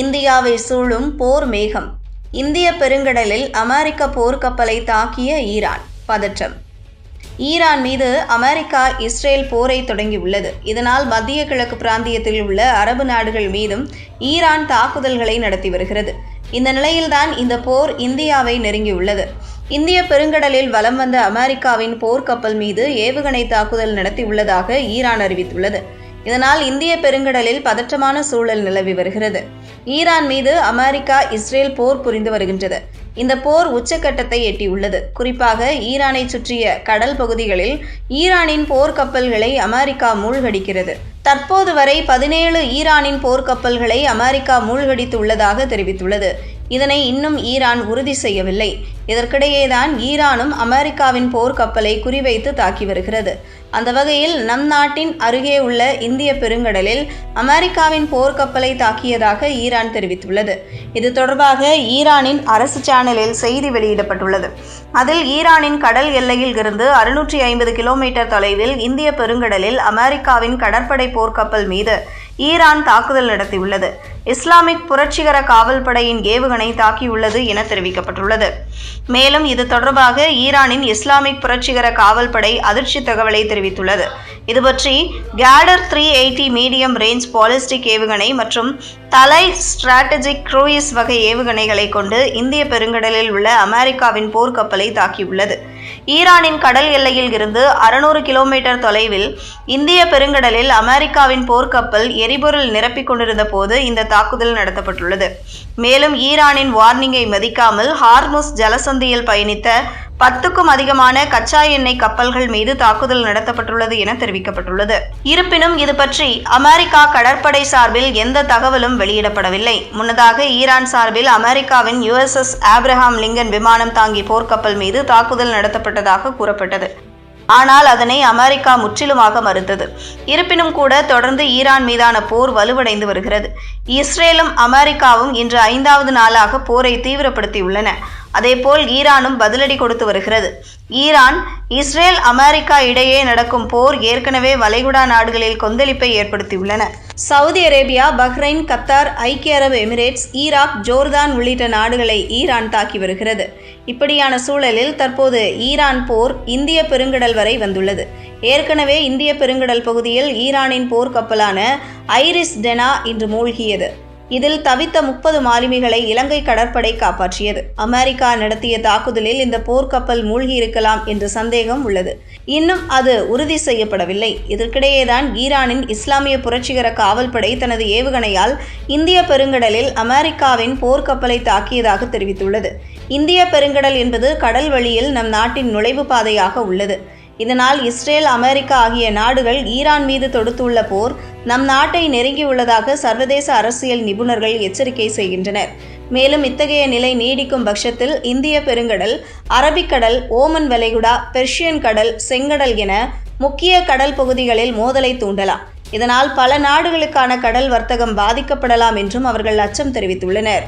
இந்தியாவை சூழும் போர் மேகம். இந்திய பெருங்கடலில் அமெரிக்க போர்க்கப்பலை தாக்கிய ஈரான். பதற்றம். ஈரான் மீது அமெரிக்கா இஸ்ரேல் போரை தொடங்கியுள்ளது. இதனால் மத்திய கிழக்கு பிராந்தியத்தில் உள்ள அரபு நாடுகள் மீதும் ஈரான் தாக்குதல்களை நடத்தி வருகிறது. இந்த நிலையில்தான் இந்த போர் இந்தியாவை நெருங்கியுள்ளது. இந்திய பெருங்கடலில் வலம் வந்த அமெரிக்காவின் போர்க்கப்பல் மீது ஏவுகணை தாக்குதல் நடத்தியுள்ளதாக ஈரான் அறிவித்துள்ளது. இதனால் இந்திய பெருங்கடலில் பதற்றமான சூழல் நிலவி வருகிறது. ஈரான் மீது அமெரிக்கா இஸ்ரேல் போர் புரிந்து வருகின்றது. இந்த போர் உச்சக்கட்டத்தை எட்டியுள்ளது. குறிப்பாக ஈரானை சுற்றிய கடல் பகுதிகளில் ஈரானின் போர்க்கப்பல்களை அமெரிக்கா மூழ்கடிக்கிறது. தற்போது வரை 17 ஈரானின் போர்க்கப்பல்களை அமெரிக்கா மூழ்கடித்து உள்ளதாக தெரிவித்துள்ளது. இதனை இன்னும் ஈரான் உறுதி செய்யவில்லை. இதற்கிடையேதான் ஈரானும் அமெரிக்காவின் போர்க்கப்பலை குறிவைத்து தாக்கி வருகிறது. அந்த வகையில் நம் நாட்டின் அருகே உள்ள இந்திய பெருங்கடலில் அமெரிக்காவின் போர்க்கப்பலை தாக்கியதாக ஈரான் தெரிவித்துள்ளது. இது தொடர்பாக ஈரானின் அரசு சேனலில் செய்தி வெளியிடப்பட்டுள்ளது. அதில் ஈரானின் கடல் எல்லையில் இருந்து 650 கிலோமீட்டர் தொலைவில் இந்திய பெருங்கடலில் அமெரிக்காவின் கடற்படை போர்க்கப்பல் மீது ஈரான் தாக்குதல் நடத்தியுள்ளது. இஸ்லாமிக் புரட்சிகர காவல் படையின் ஏவுகணை தாக்கியுள்ளது என தெரிவிக்கப்பட்டுள்ளது. மேலும் இது தொடர்பாக ஈரானின் இஸ்லாமிக் புரட்சிகர காவல் படை அதிர்ச்சி தகவலை தெரிவித்துள்ளது. இதுபற்றி கேடர் 380 மீடியம் ரேஞ்ச் பாலிஸ்டிக் ஏவுகணை மற்றும் தலை ஸ்ட்ராட்டஜிக் க்ரூயிஸ் வகை ஏவுகணைகளை கொண்டு இந்திய பெருங்கடலில் உள்ள அமெரிக்காவின் போர்க்கப்பலை தாக்கியுள்ளது. ஈரானின் கடல் எல்லையில் இருந்து 600 கிலோமீட்டர் தொலைவில் இந்திய பெருங்கடலில் அமெரிக்காவின் போர்க்கப்பல் எரிபொருள் நிரப்பிக் கொண்டிருந்த போது இந்த தாக்குதல் நடத்தப்பட்டுள்ளது. மேலும் ஈரானின் வார்னிங்கை மதிக்காமல் ஹார்முஸ் ஜலசந்தியில் பயணித்த 10க்கும் அதிகமான கச்சா எண்ணெய் கப்பல்கள் மீது தாக்குதல் நடத்தப்பட்டுள்ளது என தெரிவிக்கப்பட்டுள்ளது. இருப்பினும் இது பற்றி அமெரிக்கா கடற்படை சார்பில் எந்த தகவலும் வெளியிடப்படவில்லை. முன்னதாக ஈரான் சார்பில் அமெரிக்காவின் USS ஆப்ரஹாம் லிங்கன் விமானம் தாங்கி போர்க்கப்பல் மீது தாக்குதல் நடத்தப்பட்டதாக கூறப்பட்டது. ஆனால் அதனை அமெரிக்கா முற்றிலுமாக மறுத்தது. இருப்பினும் கூட தொடர்ந்து ஈரான் மீதான போர் வலுவடைந்து வருகிறது. இஸ்ரேலும் அமெரிக்காவும் இன்று 5வது நாளாக போரை தீவிரப்படுத்தியுள்ளன. அதேபோல் ஈரானும் பதிலடி கொடுத்து வருகிறது. ஈரான் இஸ்ரேல் அமெரிக்கா இடையே நடக்கும் போர் ஏற்கனவே வளைகுடா நாடுகளில் கொந்தளிப்பை ஏற்படுத்தியுள்ளன. சவுதி அரேபியா, பஹ்ரைன், கத்தார், ஐக்கிய அரபு எமிரேட்ஸ், ஈராக், ஜோர்தான் உள்ளிட்ட நாடுகளை ஈரான் தாக்கி வருகிறது. இப்படியான சூழலில் தற்போது ஈரான் போர் இந்திய பெருங்கடல் வரை வந்துள்ளது. ஏற்கனவே இந்திய பெருங்கடல் பகுதியில் ஈரானின் போர்க்கப்பலான ஐரிஸ் டெனா இன்று மூழ்கியது. இதில் தவித்த 30 மாலுமிகளை இலங்கை கடற்படை காப்பாற்றியது. அமெரிக்கா நடத்திய தாக்குதலில் இந்த போர்க்கப்பல் மூழ்கியிருக்கலாம் என்ற சந்தேகம் உள்ளது. இன்னும் அது உறுதி செய்யப்படவில்லை. இதற்கிடையேதான் ஈரானின் இஸ்லாமிய புரட்சிகர காவல் படை தனது ஏவுகணையால் இந்திய பெருங்கடலில் அமெரிக்காவின் போர்க்கப்பலை தாக்கியதாக தெரிவித்துள்ளது. இந்திய பெருங்கடல் என்பது கடல் வழியில் நம் நாட்டின் நுழைவு பாதையாக உள்ளது. இதனால் இஸ்ரேல், அமெரிக்கா ஆகிய நாடுகள் ஈரான் மீது தொடுத்துள்ள போர் நம் நாட்டை நெருங்கியுள்ளதாக சர்வதேச அரசியல் நிபுணர்கள் எச்சரிக்கை செய்கின்றனர். மேலும் இத்தகைய நிலை நீடிக்கும் பட்சத்தில் இந்திய பெருங்கடல், அரபிக்கடல், ஓமன் வளைகுடா, பெர்ஷியன் கடல், செங்கடல் என முக்கிய கடல் பகுதிகளில் மோதலை தூண்டலாம். இதனால் பல நாடுகளுக்கான கடல் வர்த்தகம் பாதிக்கப்படலாம் என்றும் அவர்கள் அச்சம் தெரிவித்துள்ளனர்.